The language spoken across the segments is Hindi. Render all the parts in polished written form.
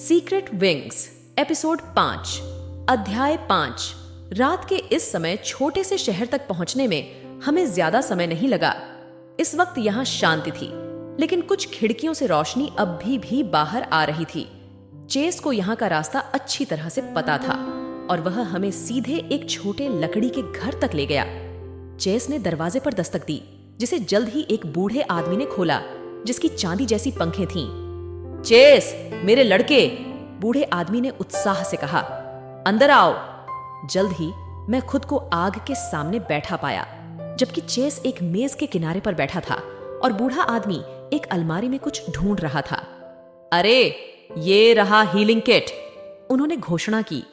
सीक्रेट विंग्स एपिसोड 5 अध्याय 5। रात के इस समय छोटे से शहर तक पहुंचने में हमें ज्यादा समय नहीं लगा। इस वक्त यहाँ शांति थी, लेकिन कुछ खिड़कियों से रोशनी अब भी बाहर आ रही थी। चेस को यहाँ का रास्ता अच्छी तरह से पता था और वह हमें सीधे एक छोटे लकड़ी के घर तक ले गया। चेस ने दरवाजे पर दस्तक दी, जिसे जल्द ही एक बूढ़े आदमी ने खोला, जिसकी चांदी जैसी पंखें थीं। चेस, मेरे लड़के, बूढ़े आदमी ने उत्साह से कहा, अंदर आओ। जल्द ही मैं खुद को आग के सामने बैठा पाया, जबकि चेस एक मेज के किनारे पर बैठा था और बूढ़ा आदमी एक अलमारी में कुछ ढूंढ रहा था। अरे, ये रहा हीलिंग किट, उन्होंने घोषणा की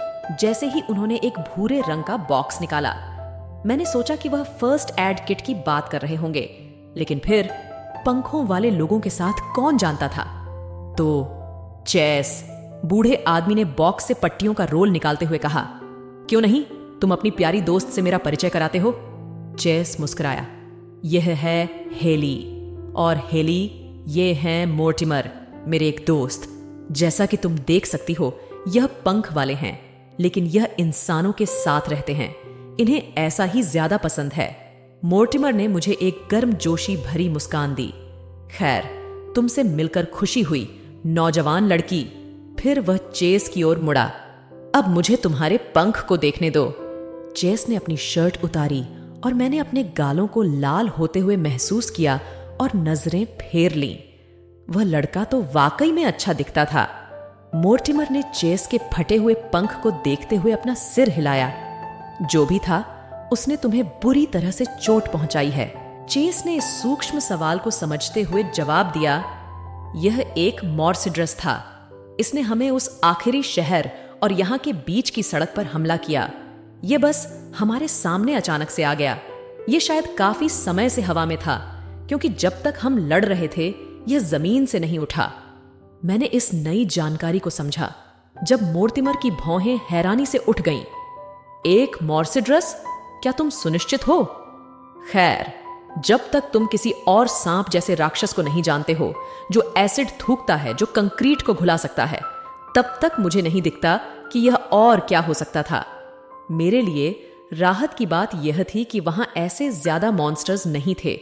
जैसे ही उन्होंने एक भूरे रंग का बॉक्स निकाला। मैंने सोचा कि वह फर्स्ट एड किट की बात कर रहे होंगे, लेकिन फिर पंखों वाले लोगों के साथ कौन जानता था। तो चेस, बूढ़े आदमी ने बॉक्स से पट्टियों का रोल निकालते हुए कहा, क्यों नहीं, तुम अपनी प्यारी दोस्त से मेरा परिचय कराते हो। चेस मुस्कुराया, यह है हेली, और हेली ये हैं मोर्टिमर, मेरे एक दोस्त। जैसा कि तुम देख सकती हो, यह पंख वाले हैं, लेकिन यह इंसानों के साथ रहते हैं। इन्हें ऐसा ही ज्यादा पसंद है। मोर्टिमर ने मुझे एक गर्मजोशी भरी मुस्कान दी। खैर, तुमसे मिलकर खुशी हुई, नौजवान लड़की। फिर वह चेस की ओर मुड़ा। अब मुझे तुम्हारे पंख को देखने दो। चेस ने अपनी शर्ट उतारी और मैंने अपने गालों को लाल होते हुए महसूस किया और नजरें फेर लीं। वह लड़का तो वाकई में अच्छा दिखता था। मोर्टिमर ने चेस के फटे हुए पंख को देखते हुए अपना सिर हिलाया। जो भी था, उसने तुम्हें बुरी तरह से चोट पहुंचाई है। चेस ने इस सूक्ष्म सवाल को समझते हुए जवाब दिया, यह एक मॉर्सिड्रस था। इसने हमें उस आखिरी शहर और यहाँ के बीच की सड़क पर हमला किया। यह बस हमारे सामने अचानक से आ गया। यह शायद काफी समय से हवा में था, क्योंकि जब तक हम लड़ रहे थे, यह जमीन से नहीं उठा। मैंने इस नई जानकारी को समझा जब मोर्टिमर की भौहें हैरानी से उठ गईं। एक मॉर्सिड्रस? क्या तुम सुनिश्चित हो? खैर, जब तक तुम किसी और सांप जैसे राक्षस को नहीं जानते हो, जो एसिड थूकता है, जो कंक्रीट को घुला सकता है, तब तक मुझे नहीं दिखता कि यह और क्या हो सकता था। मेरे लिए राहत की बात यह थी कि वहां ऐसे ज्यादा मॉन्स्टर्स नहीं थे,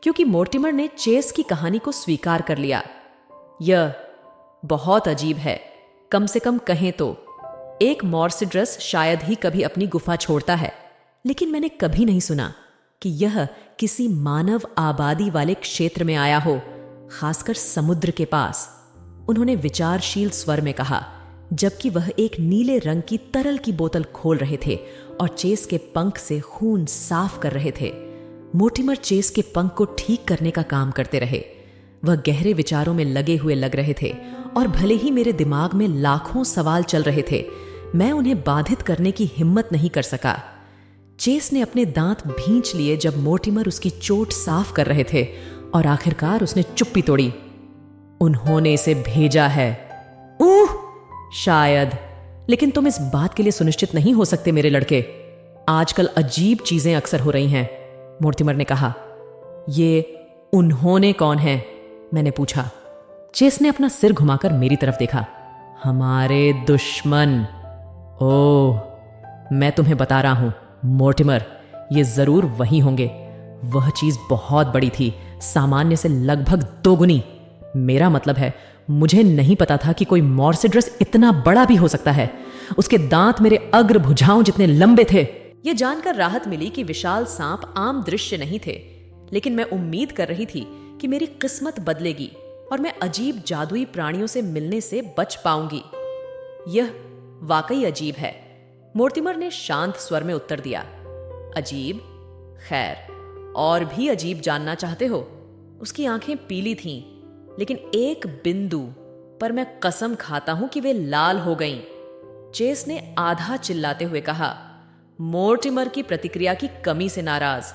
क्योंकि मोर्टिमर ने चेस की कहानी को स्वीकार कर लिया। यह बहुत अजीब है, कम से कम कहें तो। एक मॉर्सिड्रस शायद ही कभी अपनी गुफा छोड़ता है, लेकिन मैंने कभी नहीं सुना कि यह किसी मानव आबादी वाले क्षेत्र में आया हो, खासकर समुद्र के पास, उन्होंने विचारशील स्वर में कहा, जबकि वह एक नीले रंग की तरल की बोतल खोल रहे थे और चेस के पंख से खून साफ कर रहे थे। मोर्टिमर चेस के पंख को ठीक करने का काम करते रहे। वह गहरे विचारों में लगे हुए लग रहे थे, और भले ही मेरे दिमाग में लाखों सवाल चल रहे थे, मैं उन्हें बाधित करने की हिम्मत नहीं कर सका। चेस ने अपने दांत भींच लिए जब मोर्टिमर उसकी चोट साफ कर रहे थे, और आखिरकार उसने चुप्पी तोड़ी। उन्होंने इसे भेजा है। शायद, लेकिन तुम इस बात के लिए सुनिश्चित नहीं हो सकते मेरे लड़के। आजकल अजीब चीजें अक्सर हो रही हैं, मोर्टिमर ने कहा। ये उन्होंने कौन है? मैंने पूछा। चेस ने अपना सिर घुमाकर मेरी तरफ देखा। हमारे दुश्मन। ओह, मैं तुम्हें बता रहा हूं मोर्टिमर, ये जरूर वही होंगे। वह चीज बहुत बड़ी थी, सामान्य से लगभग 2 गुनी। मेरा मतलब है, मुझे नहीं पता था कि कोई मॉर्सिड्रस इतना बड़ा भी हो सकता है। उसके दांत मेरे अग्र भुजाओं जितने लंबे थे। यह जानकर राहत मिली कि विशाल सांप आम दृश्य नहीं थे, लेकिन मैं उम्मीद कर रही थी कि मेरी किस्मत बदलेगी और मैं अजीब जादुई प्राणियों से मिलने से बच पाऊंगी। यह वाकई अजीब है, मोर्टिमर ने शांत स्वर में उत्तर दिया। अजीब? खैर, और भी अजीब जानना चाहते हो? उसकी आंखें पीली थीं, लेकिन एक बिंदु पर मैं कसम खाता हूं कि वे लाल हो गईं। चेस ने आधा चिल्लाते हुए कहा, मोर्टिमर की प्रतिक्रिया की कमी से नाराज।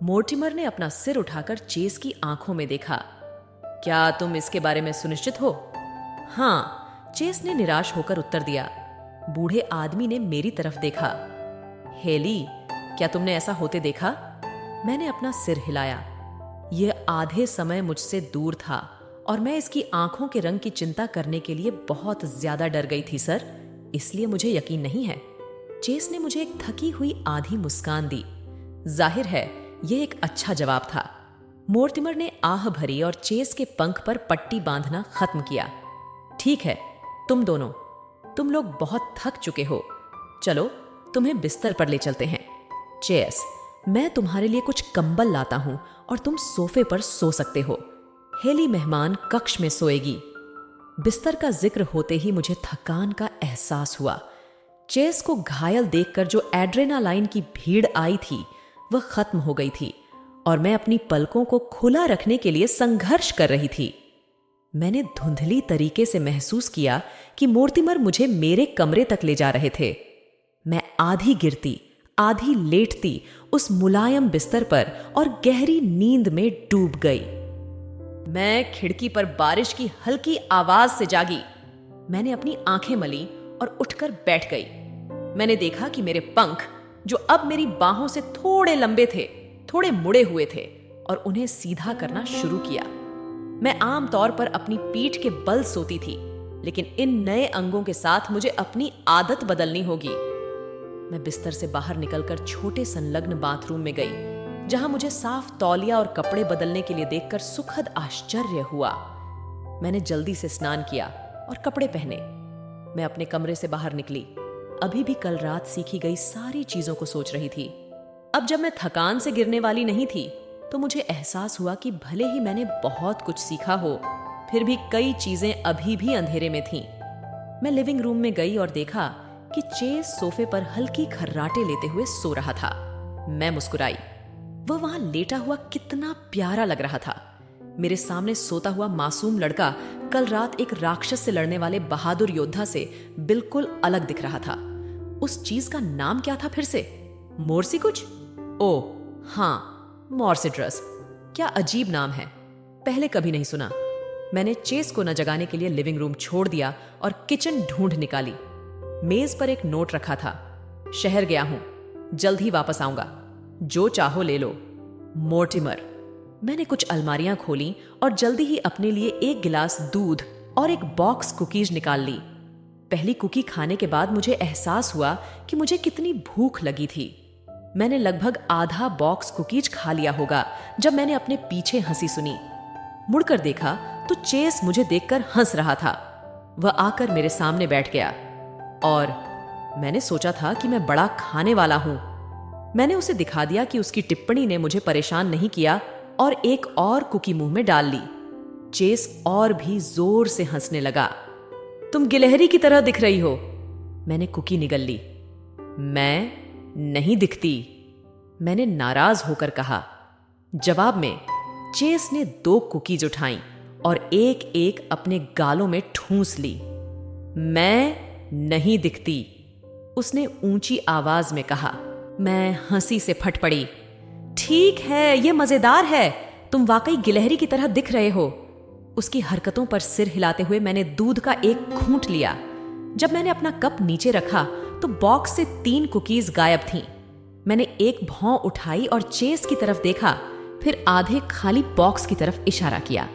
मोर्टिमर ने अपना सिर उठाकर चेस की आंखों में देखा। क्या तुम इसके बारे में सुनिश्चित हो? हां, चेस ने निराश होकर उत्तर दिया। बूढ़े आदमी ने मेरी तरफ देखा। हेली, क्या तुमने ऐसा होते देखा? मैंने अपना सिर हिलाया। यह आधे समय मुझसे दूर था और मैं इसकी आंखों के रंग की चिंता करने के लिए बहुत ज्यादा डर गई थी सर, इसलिए मुझे यकीन नहीं है। चेस ने मुझे एक थकी हुई आधी मुस्कान दी। जाहिर है ये एक अच्छा जवाब था। मोर्टिमर ने आह भरी और चेस के पंख पर पट्टी बांधना खत्म किया। ठीक है, तुम दोनों, तुम लोग बहुत थक चुके हो, चलो तुम्हें बिस्तर पर ले चलते हैं। चेस, मैं तुम्हारे लिए कुछ कंबल लाता हूं और तुम सोफे पर सो सकते हो। हेली मेहमान कक्ष में सोएगी। बिस्तर का जिक्र होते ही मुझे थकान का एहसास हुआ। चेस को घायल देखकर जो एड्रेनालाइन की भीड़ आई थी वह खत्म हो गई थी और मैं अपनी पलकों को खुला रखने के लिए संघर्ष कर रही थी। मैंने धुंधली तरीके से महसूस किया कि मोर्टिमर मुझे मेरे कमरे तक ले जा रहे थे। मैं आधी गिरती आधी लेटती उस मुलायम बिस्तर पर और गहरी नींद में डूब गई। मैं खिड़की पर बारिश की हल्की आवाज से जागी। मैंने अपनी आंखें मली और उठकर बैठ गई। मैंने देखा कि मेरे पंख, जो अब मेरी बाहों से थोड़े लंबे थे, थोड़े मुड़े हुए थे और उन्हें सीधा करना शुरू किया। मैं आमतौर पर अपनी पीठ के बल सोती थी, लेकिन इन नए अंगों के साथ मुझे अपनी आदत बदलनी होगी। मैं बिस्तर से बाहर निकलकर छोटे संलग्न बाथरूम में गई, जहां मुझे साफ तौलिया और कपड़े बदलने के लिए देखकर सुखद आश्चर्य हुआ। मैंने जल्दी से स्नान किया और कपड़े पहने। मैं अपने कमरे से बाहर निकली। अभी भी कल रात सीखी गई सारी चीजों को सोच रही थी। अब जब मैं थकान से गिरने वाली नहीं थी, तो मुझे एहसास हुआ कि भले ही मैंने बहुत कुछ सीखा हो, फिर भी कई चीजें अभी भी अंधेरे में थीं। मैं लिविंग रूम में गई और देखा कि चेस सोफे पर हल्की खर्राटे लेते हुए सो रहा था। मैं मुस्कुराई। वह वहां लेटा हुआ कितना प्यारा लग रहा था। मेरे सामने सोता हुआ मासूम लड़का कल रात एक राक्षस से लड़ने वाले बहादुर योद्धा से बिल्कुल अलग दिख रहा था। उस चीज का नाम क्या था फिर से? मोर्सी कुछ? ओह हाँ, मॉर्सिड्रस। क्या अजीब नाम है, पहले कभी नहीं सुना। मैंने चेस को न जगाने के लिए लिविंग रूम छोड़ दिया और किचन ढूंढ निकाली। मेज पर एक नोट रखा था। शहर गया हूं, जल्द ही वापस आऊंगा, जो चाहो ले लो, मोर्टिमर। मैंने कुछ अलमारियां खोली और जल्दी ही अपने लिए एक गिलास दूध और एक बॉक्स कुकीज निकाल ली। पहली कुकी खाने के बाद मुझे एहसास हुआ कि मुझे कितनी भूख लगी थी। मैंने लगभग आधा बॉक्स कुकीज खा लिया होगा जब मैंने अपने पीछे हंसी सुनी। मुड़कर देखा तो चेस मुझे देखकर हंस रहा था। वह आकर मेरे सामने बैठ गया और मैंने सोचा था कि मैं बड़ा खाने वाला हूं। मैंने उसे दिखा दिया कि उसकी टिप्पणी ने मुझे परेशान नहीं किया और एक और कुकी मुंह में डाल ली। चेस और भी जोर से हंसने लगा। तुम गिलहरी की तरह दिख रही हो। मैंने कुकी निगल ली। मैं नहीं दिखती, मैंने नाराज होकर कहा। जवाब में चेस ने 2 कुकीज उठाई और एक एक अपने गालों में ठूंस ली। मैं नहीं दिखती, उसने ऊंची आवाज में कहा। मैं हंसी से फट पड़ी। ठीक है, यह मजेदार है, तुम वाकई गिलहरी की तरह दिख रहे हो। उसकी हरकतों पर सिर हिलाते हुए मैंने दूध का एक घूंट लिया। जब मैंने अपना कप नीचे रखा तो बॉक्स से 3 कुकीज गायब थीं। मैंने एक भौं उठाई और चेस की तरफ देखा, फिर आधे खाली बॉक्स की तरफ इशारा किया।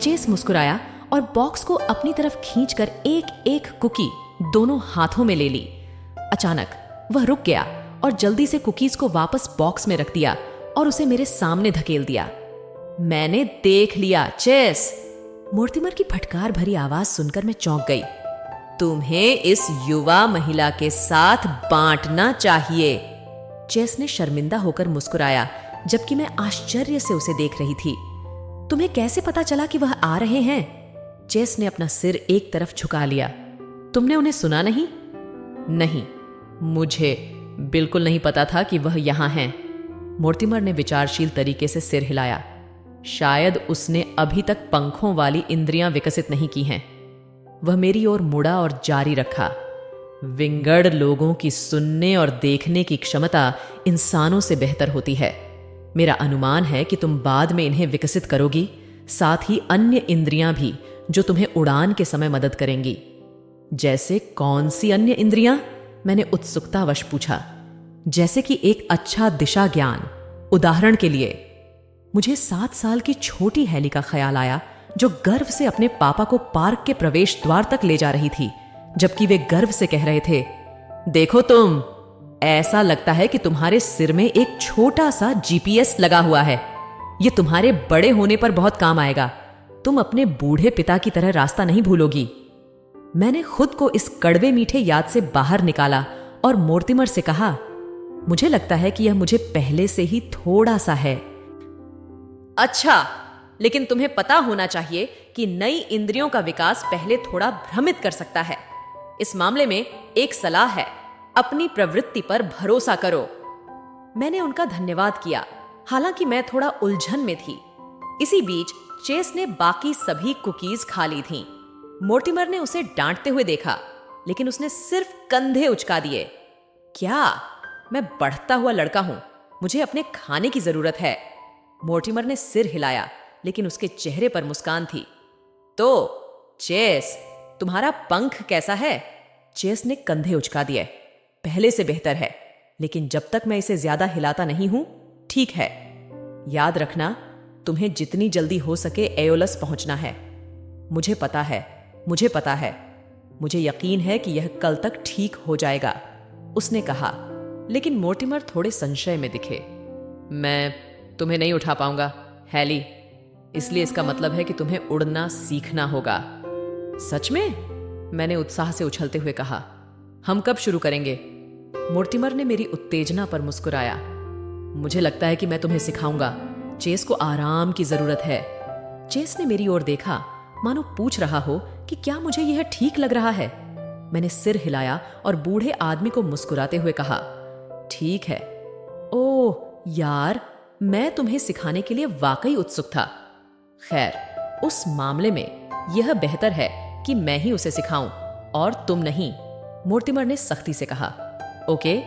चेस मुस्कुराया और बॉक्स को अपनी तरफ खींचकर एक एक कुकी दोनों हाथों में ले ली। अचानक वह रुक गया और जल्दी से कुकीज को वापस बॉक्स में रख दिया और उसे मेरे सामने धकेल दिया। मैंने देख लिया चेस। मोर्टिमर की फटकार भरी आवाज सुनकर मैं चौंक गई। तुम्हें इस युवा महिला के साथ बांटना चाहिए। चेस ने शर्मिंदा होकर मुस्कुराया, जबकि मैं आश्चर्य से उसे देख रही थी। तुम्हें कैसे पता चला कि वह आ रहे हैं? चेस ने अपना सिर एक तरफ झुका लिया। तुमने उन्हें सुना नहीं? नहीं, मुझे बिल्कुल नहीं पता था कि वह यहां हैं। मोर्टिमर ने विचारशील तरीके से सिर हिलाया। शायद उसने अभी तक पंखों वाली इंद्रियां विकसित नहीं की हैं। वह मेरी ओर मुड़ा और जारी रखा। विंगड़ लोगों की सुनने और देखने की क्षमता इंसानों से बेहतर होती है। मेरा अनुमान है कि तुम बाद में इन्हें विकसित करोगी, साथ ही अन्य इंद्रियां भी जो तुम्हें उड़ान के समय मदद करेंगी। जैसे कौन सी अन्य इंद्रियां? मैंने उत्सुकतावश पूछा। जैसे कि एक अच्छा दिशा ज्ञान। उदाहरण के लिए, मुझे 7 साल की छोटी हेली का ख्याल आया जो गर्व से अपने पापा को पार्क के प्रवेश द्वार तक ले जा रही थी, जबकि वे गर्व से कह रहे थे, देखो तुम, ऐसा लगता है कि तुम्हारे सिर में एक छोटा सा जीपीएस लगा हुआ है। ये तुम्हारे बड़े होने पर बहुत काम आएगा। तुम अपने बूढ़े पिता की तरह रास्ता नहीं भूलोगी। मैंने खुद को इस कड़वे मीठे याद से बाहर निकाला और मोर्टिमर से कहा, मुझे लगता है कि यह मुझे पहले से ही थोड़ा सा है। अच्छा, लेकिन तुम्हें पता होना चाहिए कि नई इंद्रियों का विकास पहले थोड़ा भ्रमित कर सकता है। इस मामले में एक सलाह है, अपनी प्रवृत्ति पर भरोसा करो। मैंने उनका धन्यवाद किया, हालांकि मैं थोड़ा उलझन में थी। इसी बीच चेस ने बाकी सभी कुकीज खा ली थीं। मोर्टिमर ने उसे डांटते हुए देखा, लेकिन उसने सिर्फ कंधे उचका दिए। क्या? मैं बढ़ता हुआ लड़का हूं, मुझे अपने खाने की जरूरत है। मोर्टिमर ने सिर हिलाया, लेकिन उसके चेहरे पर मुस्कान थी। तो चेस, तुम्हारा पंख कैसा है? चेस ने कंधे उचका दिए। पहले से बेहतर है, लेकिन जब तक मैं इसे ज्यादा हिलाता नहीं हूं, ठीक है। याद रखना, तुम्हें जितनी जल्दी हो सके एओलस पहुंचना है। मुझे पता है, मुझे यकीन है कि यह कल तक ठीक हो जाएगा, उसने कहा। लेकिन मोर्टिमर थोड़े संशय में दिखे। मैं तुम्हें नहीं उठा पाऊंगा, हैली, इसलिए इसका मतलब है कि तुम्हें उड़ना सीखना होगा। सच में? मैंने उत्साह से उछलते हुए कहा। हम कब शुरू करेंगे? मोर्टिमर ने मेरी उत्तेजना पर मुस्कुराया। मुझे लगता है कि मैं तुम्हें सिखाऊंगा। चेस को आराम की जरूरत है। चेस ने मेरी ओर देखा, मानो पूछ रहा हो कि क्या मुझे यह ठीक लग रहा है। मैंने सिर हिलाया और बूढ़े आदमी को मुस्कुराते हुए कहा, ठीक है। ओह यार, मैं तुम्हें सिखाने के लिए वाकई उत्सुक था। खैर, उस मामले में यह बेहतर है कि मैं ही उसे सिखाऊं और तुम नहीं, मोर्टिमर ने सख्ती से कहा। ओके।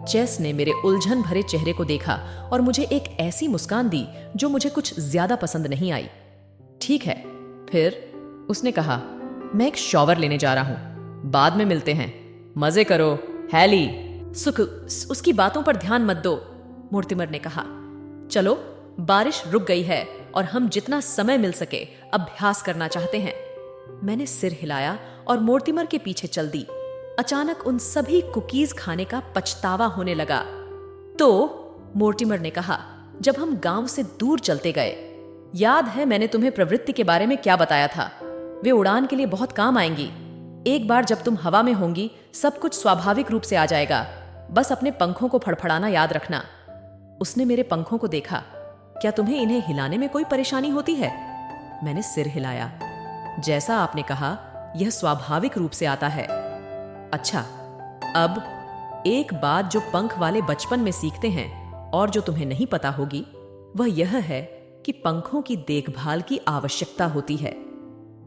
चेस ने मेरे उलझन भरे चेहरे को देखा और मुझे एक ऐसी मुस्कान दी जो मुझे कुछ ज्यादा पसंद नहीं आई। ठीक है, फिर उसने कहा, मैं एक शॉवर लेने जा रहा हूं, बाद में मिलते हैं। मजे करो, हैली। उसकी बातों पर ध्यान मत दो, मोर्टिमर ने कहा। चलो, बारिश रुक गई है और हम जितना समय मिल सके अभ्यास करना चाहते हैं। मैंने सिर हिलाया और मोर्टिमर के पीछे चल दी। अचानक उन सभी कुकीज खाने का पछतावा होने लगा। तो मोर्टिमर ने कहा, जब हम गांव से दूर चलते गए, याद है मैंने तुम्हें प्रवृत्ति के बारे में क्या बताया था? वे उड़ान के लिए बहुत काम आएंगी। एक बार जब तुम हवा में होंगी, सब कुछ स्वाभाविक रूप से आ जाएगा। बस अपने पंखों को फड़फड़ाना याद रखना। उसने मेरे पंखों को देखा। क्या तुम्हें इन्हें हिलाने में कोई परेशानी होती है? मैंने सिर हिलाया। जैसा आपने कहा, यह स्वाभाविक रूप से आता है। अच्छा, अब एक बात जो पंख वाले बचपन में सीखते हैं और जो तुम्हें नहीं पता होगी, वह यह है कि पंखों की देखभाल की आवश्यकता होती है।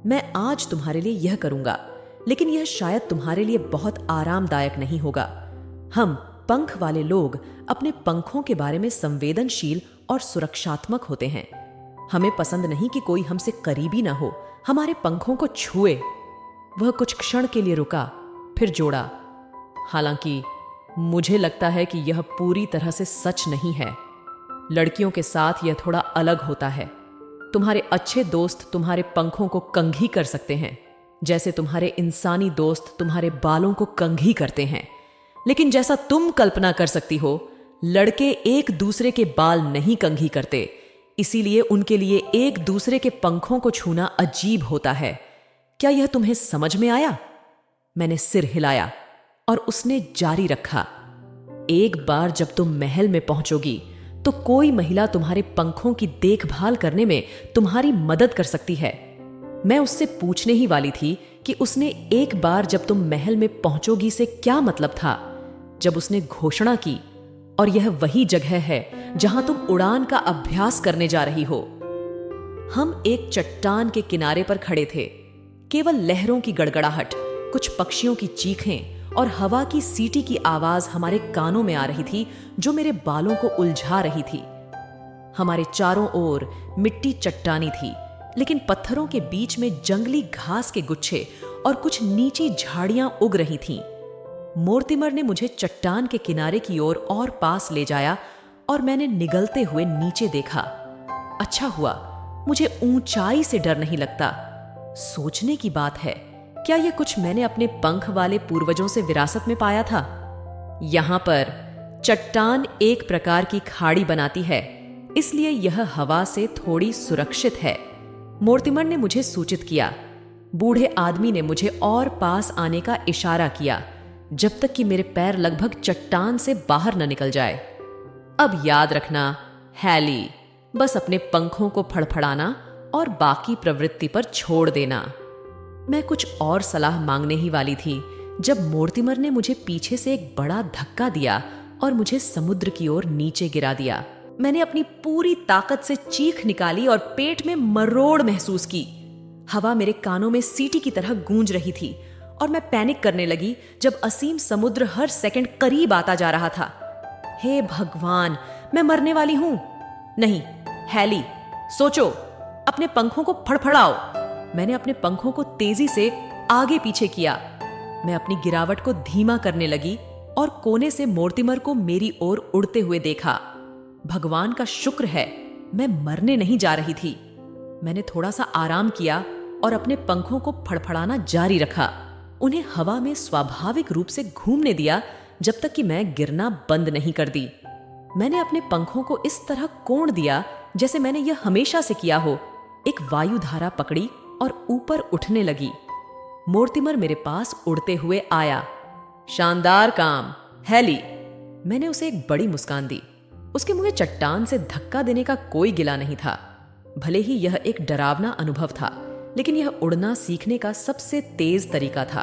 मैं आज तुम्हारे लिए यह करूंगा, लेकिन यह शायद तुम्हारे लिए बहुत आरामदायक नहीं होगा। हम पंख वाले लोग अपने पंखों के बारे में संवेदनशील और सुरक्षात्मक होते हैं। हमें पसंद नहीं कि कोई हमसे करीबी ना हो, हमारे पंखों को छुए। वह कुछ क्षण के लिए रुका, फिर जोड़ा, हालांकि मुझे लगता है कि यह पूरी तरह से सच नहीं है। लड़कियों के साथ यह थोड़ा अलग होता है। तुम्हारे अच्छे दोस्त तुम्हारे पंखों को कंघी कर सकते हैं, जैसे तुम्हारे इंसानी दोस्त तुम्हारे बालों को कंघी करते हैं। लेकिन जैसा तुम कल्पना कर सकती हो, लड़के एक दूसरे के बाल नहीं कंघी करते, इसीलिए उनके लिए एक दूसरे के पंखों को छूना अजीब होता है। क्या यह तुम्हें समझ में आया? मैंने सिर हिलाया और उसने जारी रखा। एक बार जब तुम महल में पहुंचोगी, तो कोई महिला तुम्हारे पंखों की देखभाल करने में तुम्हारी मदद कर सकती है। मैं उससे पूछने ही वाली थी कि उसने एक बार जब तुम महल में पहुंचोगी से क्या मतलब था, जब उसने घोषणा की, और यह वही जगह है जहां तुम उड़ान का अभ्यास करने जा रही हो। हम एक चट्टान के किनारे पर खड़े थे। केवल लहरों की गड़गड़ाहट, कुछ पक्षियों की चीखें और हवा की सीटी की आवाज हमारे कानों में आ रही थी, जो मेरे बालों को उलझा रही थी। हमारे चारों ओर मिट्टी चट्टानी थी, लेकिन पत्थरों के बीच में जंगली घास के गुच्छे और कुछ नीची झाड़ियां उग रही थीं। मोर्टिमर ने मुझे चट्टान के किनारे की ओर और पास ले जाया और मैंने निगलते हुए नीचे देखा। अच्छा हुआ, मुझे ऊंचाई से डर नहीं लगता। सोचने की बात है, क्या यह कुछ मैंने अपने पंख वाले पूर्वजों से विरासत में पाया था? यहां पर चट्टान एक प्रकार की खाड़ी बनाती है, इसलिए यह हवा से थोड़ी सुरक्षित है। मोर्टिमर ने मुझे सूचित किया। बूढ़े आदमी ने मुझे और पास आने का इशारा किया, जब तक कि मेरे पैर लगभग चट्टान से बाहर न निकल जाए। अब याद रखना हैली, बस अपने पंखों को फड़फड़ाना और बाकी प्रवृत्ति पर छोड़ देना। मैं कुछ और सलाह मांगने ही वाली थी जब मोर्टिमर ने मुझे पीछे से एक बड़ा धक्का दिया और मुझे समुद्र की ओर नीचे गिरा दिया। मैंने अपनी पूरी ताकत से चीख निकाली और पेट में मरोड़ महसूस की। हवा मेरे कानों में सीटी की तरह गूंज रही थी और मैं पैनिक करने लगी जब असीम समुद्र हर सेकंड करीब आता जा रहा था। हे भगवान, मैं मरने वाली हूं। नहीं हैली, सोचो, अपने पंखों को फड़फड़ाओ। मैंने अपने पंखों को तेजी से आगे पीछे किया। मैं अपनी गिरावट को धीमा करने लगी और कोने से मोर्टिमर को मेरी ओर उड़ते हुए देखा। भगवान का शुक्र है, मैं मरने नहीं जा रही थी। मैंने थोड़ा सा आराम किया और अपने पंखों को फड़फड़ाना जारी रखा। उन्हें हवा में स्वाभाविक रूप से घूमने दिया जब तक कि मैं गिरना बंद नहीं कर दी। मैंने अपने पंखों को इस तरह कोण दिया जैसे मैंने यह हमेशा से किया हो। एक वायु धारा पकड़ी और ऊपर उठने लगी। मोर्टिमर मेरे पास उड़ते हुए आया। शानदार काम हैली। मैंने उसे एक बड़ी मुस्कान दी। उसके मुझे चट्टान से धक्का देने का कोई गिला नहीं था। भले ही यह एक डरावना अनुभव था, लेकिन यह उड़ना सीखने का सबसे तेज तरीका था।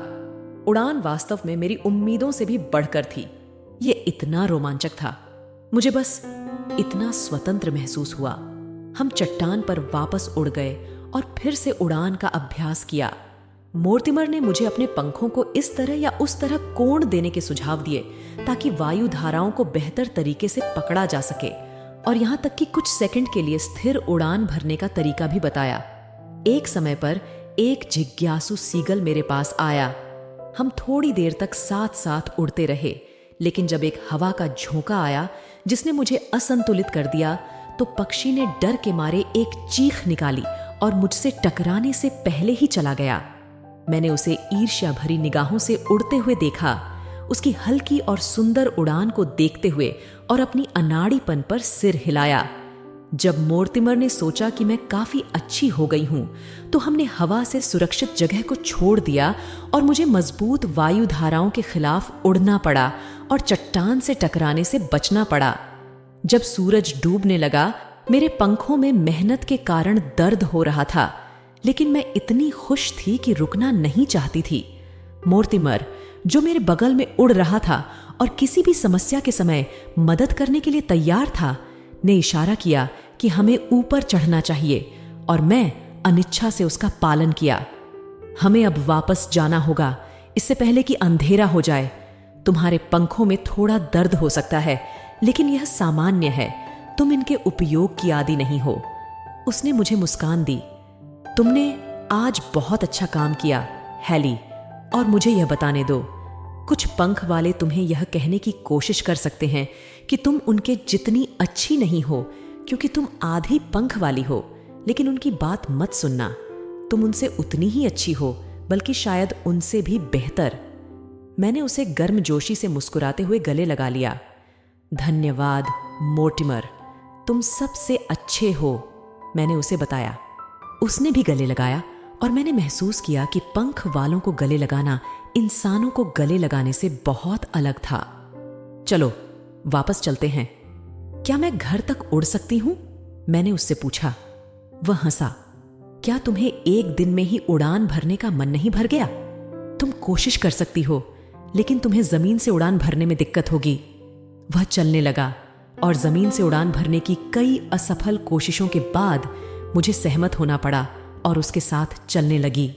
उड़ान वास्तव में मेरी उम्मीदों से भी बढ़कर थी। यह इतना रोमांचक था। मुझे बस इतना स्वतंत्र महसूस हुआ। हम चट्टान पर वापस उड़ गए और फिर से उड़ान का अभ्यास किया। मोर्टिमर ने मुझे अपने पंखों को इस तरह या उस तरह कोण देने के सुझाव दिए ताकि वायु धाराओं को बेहतर तरीके से पकड़ा जा सके, और यहां तक कि कुछ सेकंड के लिए स्थिर उड़ान भरने का तरीका भी बताया। एक समय पर एक जिज्ञासु सीगल मेरे पास आया। हम थोड़ी देर तक साथ साथ उड़ते रहे, लेकिन जब एक हवा का झोंका आया जिसने मुझे असंतुलित कर दिया, तो पक्षी ने डर के मारे एक चीख निकाली और मुझसे टकराने से पहले ही चला गया। मैंने उसे ईर्ष्या भरी निगाहों से उड़ते हुए देखा, उसकी हल्की और सुंदर उड़ान को देखते हुए, और अपनी अनाड़ीपन पर सिर हिलाया। जब मोर्टिमर ने सोचा कि मैं काफी अच्छी हो गई हूं, तो हमने हवा से सुरक्षित जगह को छोड़ दिया और मुझे मजबूत वायु धाराओं के खिलाफ उड़ना पड़ा और चट्टान से टकराने से बचना पड़ा। जब सूरज डूबने लगा, मेरे पंखों में मेहनत के कारण दर्द हो रहा था, लेकिन मैं इतनी खुश थी कि रुकना नहीं चाहती थी। मोर्टिमर, जो मेरे बगल में उड़ रहा था और किसी भी समस्या के समय मदद करने के लिए तैयार था, ने इशारा किया कि हमें ऊपर चढ़ना चाहिए, और मैं अनिच्छा से उसका पालन किया। हमें अब वापस जाना होगा, इससे पहले कि अंधेरा हो जाए। तुम्हारे पंखों में थोड़ा दर्द हो सकता है, लेकिन यह सामान्य है। तुम इनके उपयोग की आदी नहीं हो। उसने मुझे मुस्कान दी। तुमने आज बहुत अच्छा काम किया हैली, और मुझे यह बताने दो, कुछ पंख वाले तुम्हें यह कहने की कोशिश कर सकते हैं कि तुम उनके जितनी अच्छी नहीं हो, क्योंकि तुम आधी पंख वाली हो, लेकिन उनकी बात मत सुनना। तुम उनसे उतनी ही अच्छी हो, बल्कि शायद उनसे भी बेहतर। मैंने उसे गर्मजोशी से मुस्कुराते हुए गले लगा लिया। धन्यवाद मोर्टिमर, तुम सबसे अच्छे हो, मैंने उसे बताया। उसने भी गले लगाया, और मैंने महसूस किया कि पंख वालों को गले लगाना इंसानों को गले लगाने से बहुत अलग था। चलो वापस चलते हैं। क्या मैं घर तक उड़ सकती हूं? मैंने उससे पूछा। वह हंसा। क्या तुम्हें एक दिन में ही उड़ान भरने का मन नहीं भर गया? तुम कोशिश कर सकती हो, लेकिन तुम्हें जमीन से उड़ान भरने में दिक्कत होगी। वह चलने लगा, और जमीन से उड़ान भरने की कई असफल कोशिशों के बाद मुझे सहमत होना पड़ा और उसके साथ चलने लगी।